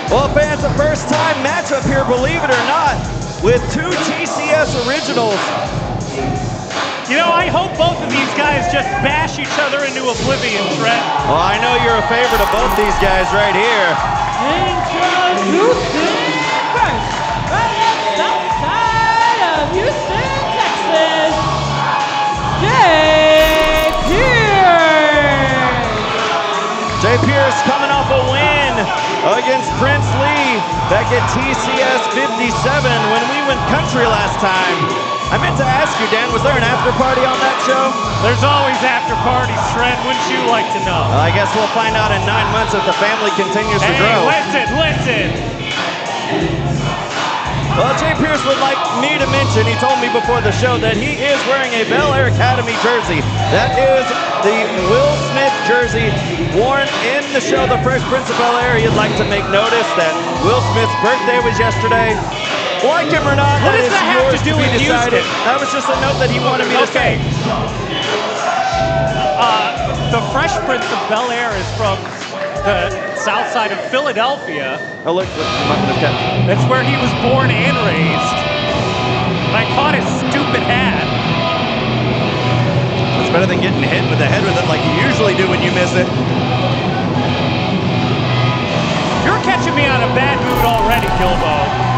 Well, fans, a first-time matchup here, believe it or not, with two TCS originals. You know, I hope both of these guys just bash each other into oblivion, Trent. Well, I know you're a favorite of both these guys right here. Introducing first, from the south side of Houston, Texas, Jay Pierce. Jay Pierce coming off a win against Prince Lee back at TCS 57 when we went country last time. I meant to ask you, Dan, was there an after party on that show? There's always after parties, Trent. Wouldn't you like to know? I guess we'll find out in 9 months if the family continues to grow. Listen. Well, Jay Pierce would like me to mention, he told me before the show that he is wearing a Bel Air Academy jersey. That is the Will Smith jersey worn in the show The Fresh Prince of Bel Air. He'd like to make notice that Will Smith's birthday was yesterday. Like him or not, what that does is that have yours to do be with decided. Houston? That was just a note that he wanted me to say. The Fresh Prince of Bel Air is from the south side of Philadelphia. Oh, look, That's where he was born and raised. I caught his stupid hat. It's better than getting hit with the head with it like you usually do when you miss it. You're catching me on a bad mood already, Gilbo.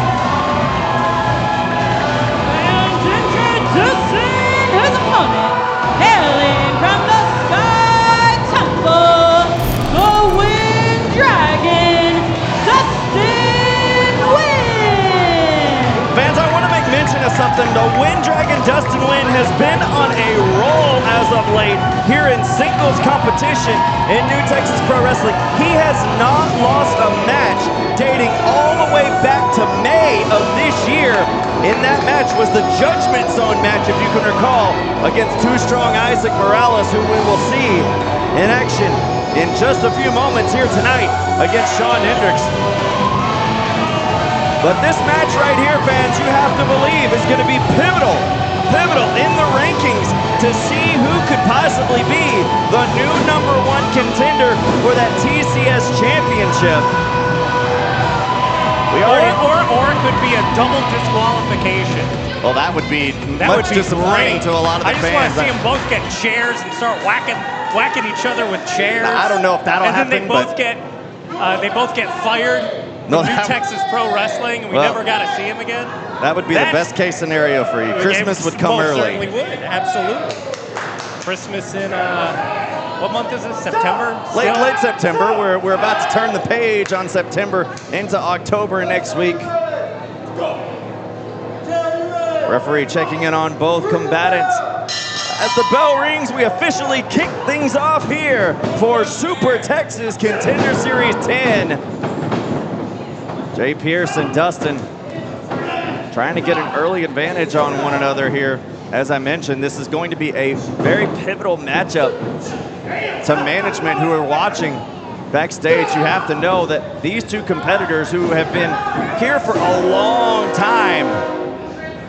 Introducing his opponent, hailing from the Sky Temple, the Wind Dragon, Dustin Nguyen. Fans, I want to make mention of something. The Wind Dragon Dustin Nguyen has been on a roll as of late here in singles competition in New Texas Pro Wrestling. He has not lost a match dating all the way back to May of this year. In that match was the Judgment Zone match, if you can recall, against Too Strong Isaac Morales, who we will see in action in just a few moments here tonight against Shawn Hendricks. But this match right here, fans, you have to believe is going to be pivotal in the rankings to see who could possibly be the new #1 contender for that TCS championship. Or it could be a double disqualification. Well, that would be much disappointing to a lot of the fans. I just want to see them both get chairs and start whacking each other with chairs. I don't know if that'll happen. And then they both get fired from New Texas Pro Wrestling, and we never got to see them again. That would be the best case scenario for you. Christmas would come early. Certainly would, absolutely. Christmas in what month is it? September? Late September. We're about to turn the page on September into October next week. Referee checking in on both combatants. As the bell rings, we officially kick things off here for Super Texas Contender Series 10. Jay Pierce and Dustin trying to get an early advantage on one another here. As I mentioned, this is going to be a very pivotal matchup. To management who are watching backstage, you have to know that these two competitors who have been here for a long time,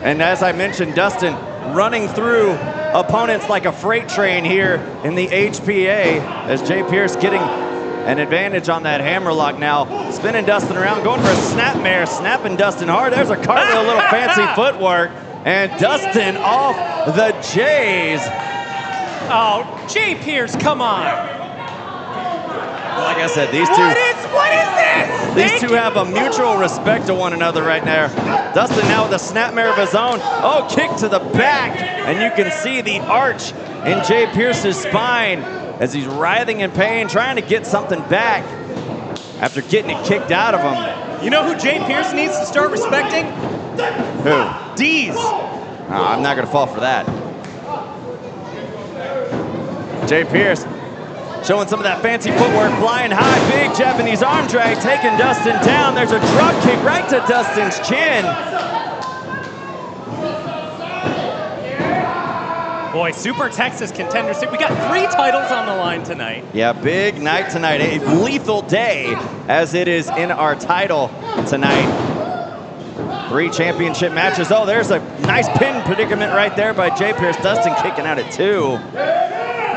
and as I mentioned, Dustin running through opponents like a freight train here in the HPA, as Jay Pierce getting an advantage on that hammerlock now, spinning Dustin around, going for a snapmare, snapping Dustin hard. There's a cartwheel, a little fancy footwork, and Dustin off the J's. Oh, Jay Pierce, come on. Like I said, these two... What is this? These two have a mutual respect to one another right there. Dustin now with a snapmare of his own. Oh, kick to the back. And you can see the arch in Jay Pierce's spine as he's writhing in pain, trying to get something back after getting it kicked out of him. You know who Jay Pierce needs to start respecting? Who? D's. Oh, I'm not going to fall for that. Jay Pierce showing some of that fancy footwork, flying high, big Japanese arm drag, taking Dustin down. There's a drop kick right to Dustin's chin. Boy, Super Texas Contender Series. We got 3 titles on the line tonight. Yeah, big night tonight. A lethal day as it is in our title tonight. 3 championship matches. Oh, there's a nice pin predicament right there by Jay Pierce. Dustin kicking out at 2.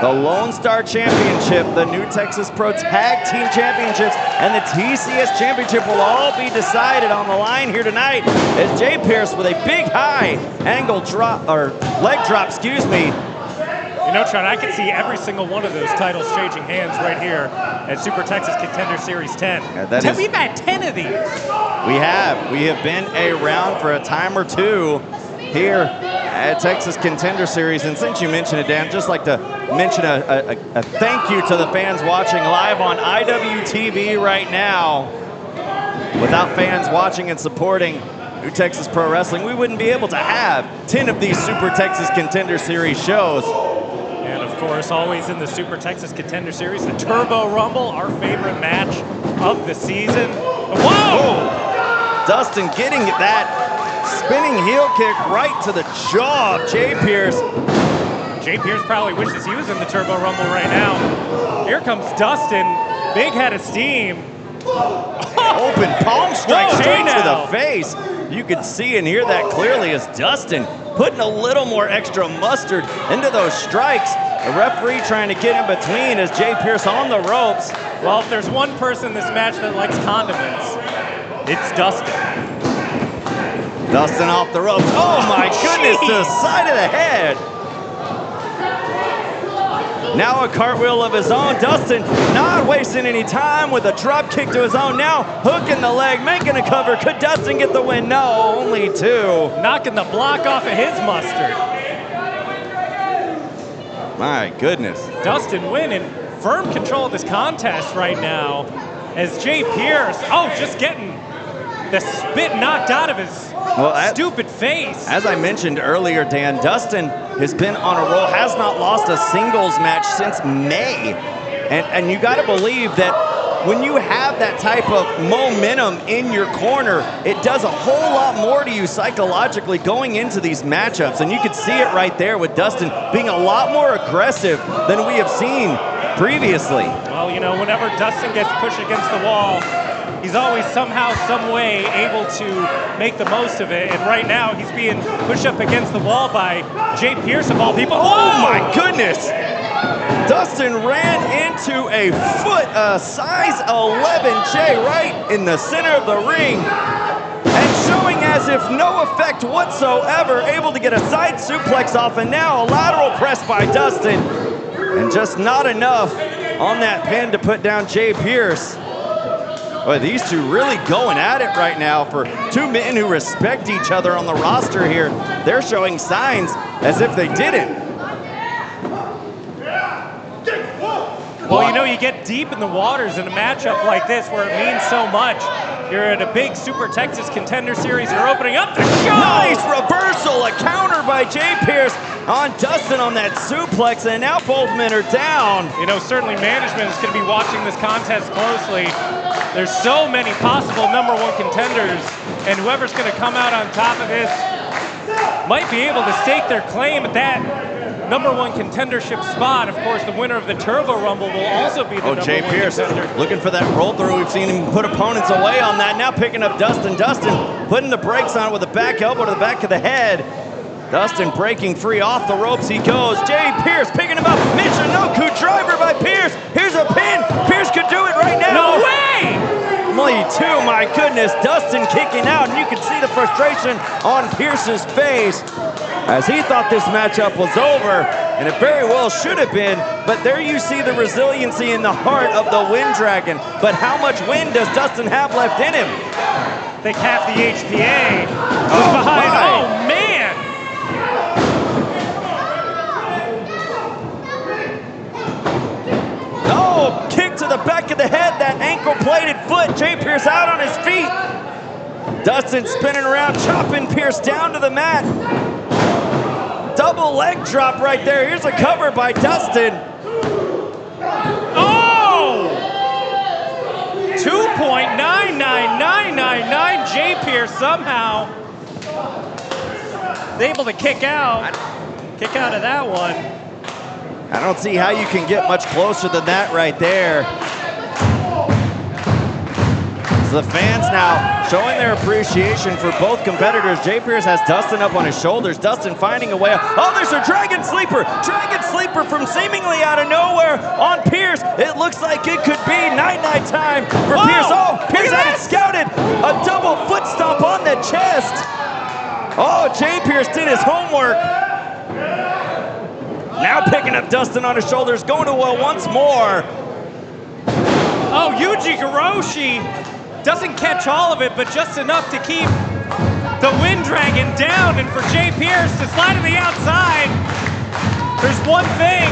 the Lone Star Championship, the New Texas Pro Tag Team Championships, and the TCS Championship will all be decided on the line here tonight as Jay Pierce with a big high angle drop, or leg drop, excuse me. You know, Trent, I can see every single one of those titles changing hands right here at Super Texas Contender Series 10. Yeah, we've had 10 of these. We have been around for a time or two here at Texas Contender Series. And since you mentioned it, Dan, just like to mention a thank you to the fans watching live on IWTV right now. Without fans watching and supporting New Texas Pro Wrestling, we wouldn't be able to have 10 of these Super Texas Contender Series shows. And of course, always in the Super Texas Contender Series, the Turbo Rumble, our favorite match of the season. Whoa! Dustin getting that spinning heel kick right to the jaw of Jay Pierce. Jay Pierce probably wishes he was in the Turbo Rumble right now. Here comes Dustin, big head of steam. Open palm strike Whoa, straight hey to now. the face. You can see and hear that clearly as Dustin putting a little more extra mustard into those strikes. The referee trying to get in between as Jay Pierce on the ropes. Well, if there's one person in this match that likes condiments, it's Dustin. Dustin off the ropes. Oh my goodness, to the side of the head. Now a cartwheel of his own. Dustin not wasting any time with a drop kick to his own. Now hooking the leg, making a cover. Could Dustin get the win? No, only two. Knocking the block off of his mustard. My goodness. Dustin Nguyen in firm control of this contest right now as Jay Pierce, just getting the spit knocked out of his stupid face. As I mentioned earlier, Dan, Dustin has been on a roll, has not lost a singles match since May. And you got to believe that when you have that type of momentum in your corner, it does a whole lot more to you psychologically going into these matchups. And you could see it right there with Dustin being a lot more aggressive than we have seen previously. Well, you know, whenever Dustin gets pushed against the wall, he's always somehow, some way able to make the most of it. And right now, he's being pushed up against the wall by Jay Pierce, of all people. Oh my goodness! Dustin ran into a foot, size 11 J right in the center of the ring. And showing as if no effect whatsoever, able to get a side suplex off, and now a lateral press by Dustin. And just not enough on that pin to put down Jay Pierce. Boy, these two really going at it right now. For two men who respect each other on the roster here, they're showing signs as if they didn't. Well, you know, you get deep in the waters in a matchup like this where it means so much. You're at a big Super Texas Contender Series. You're opening up the show. Nice reversal, a counter by Jay Pierce on Dustin on that suplex, and now both men are down. You know, certainly management is going to be watching this contest closely. There's so many possible #1 contenders, and whoever's going to come out on top of this might be able to stake their claim at that #1 contendership spot. Of course, the winner of the Turbo Rumble will also be the #1 Jay Pierce contender. looking for that roll through. We've seen him put opponents away on that. Now picking up Dustin. Dustin putting the brakes on it with a back elbow to the back of the head. Dustin breaking free, off the ropes he goes. Jay Pierce picking him up. Michinoku driver by Pierce. Here's a pin. Pierce could do it right now. No way! Only two, my goodness. Dustin kicking out, and you can see the frustration on Pierce's face as he thought this matchup was over, and it very well should have been. But there you see the resiliency in the heart of the Wind Dragon. But how much wind does Dustin have left in him? I think half the HPA. Oh, behind. my. Oh, man! Oh, kick to the back of the head, that ankle-plated foot. Jay Pierce out on his feet. Dustin spinning around, chopping Pierce down to the mat. Double leg drop right there. Here's a cover by Dustin. Oh! 2.99999. Jay Pierce somehow able to kick out of that one. I don't see how you can get much closer than that right there. the fans now showing their appreciation for both competitors. Jay Pierce has Dustin up on his shoulders. Dustin finding a way. Oh, there's a Dragon Sleeper. Dragon Sleeper from seemingly out of nowhere on Pierce. It looks like it could be night-night time for Pierce. Oh, Pierce had it scouted. A double foot stomp on the chest. Oh, Jay Pierce did his homework. Now picking up Dustin on his shoulders, going to once more. Oh, Yuji Hiroshi doesn't catch all of it, but just enough to keep the Wind Dragon down, and for Jay Pierce to slide to the outside. There's one thing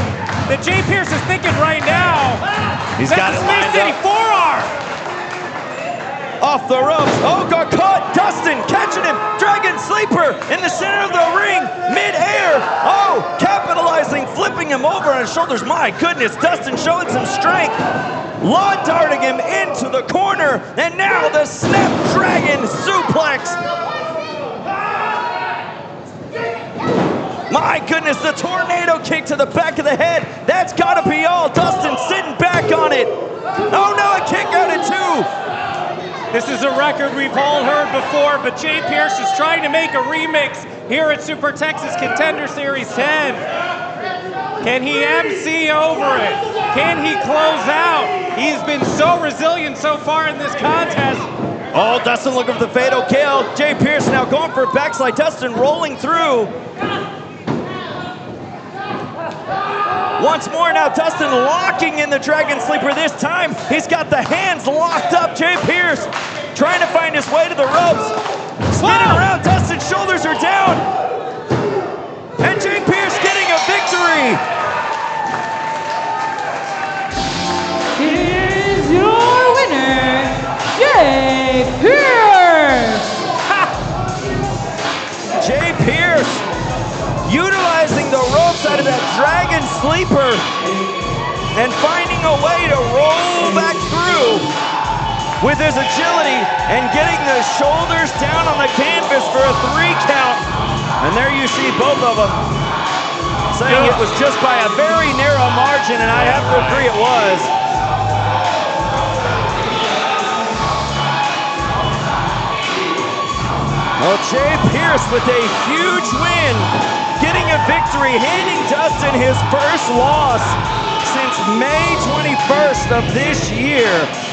that Jay Pierce is thinking right now. He's got it lined City up. forearm. Off the ropes. Oh, got caught. Dustin catching him. Dragon Sleeper in the center of the ring, mid-air. Oh, capitalizing, flipping him over on his shoulders. My goodness, Dustin showing some strength. Law darting him into the corner, and now the Snapdragon suplex. My goodness, the tornado kick to the back of the head. That's gotta be all. Dustin sitting back on it. Oh no, a kick out at 2. This is a record we've all heard before, but Jay Pierce is trying to make a remix here at Super Texas Contender Series 10. Can he MC over it? Can he close out? He's been so resilient so far in this contest. Oh, Dustin looking for the fatal kill. Jay Pierce now going for a backslide. Dustin rolling through. Once more now, Dustin locking in the Dragon Sleeper this time. He's got the hands locked up. Jay Pierce trying to find his way to the ropes. Spinning around, Dustin's shoulders are down. And Jay Pierce getting a victory. Here's your winner, Jay Pierce. Jay Pierce utilizing the ropes out of that Dragon Sleeper and finding a way to roll back through with his agility and getting the shoulders down on the canvas for a 3 count. And there you see both of them saying it was just by a very narrow margin, and I have to agree it was. Well, Jay Pierce with a huge win, getting a victory, handing Dustin his first loss since May 21st of this year.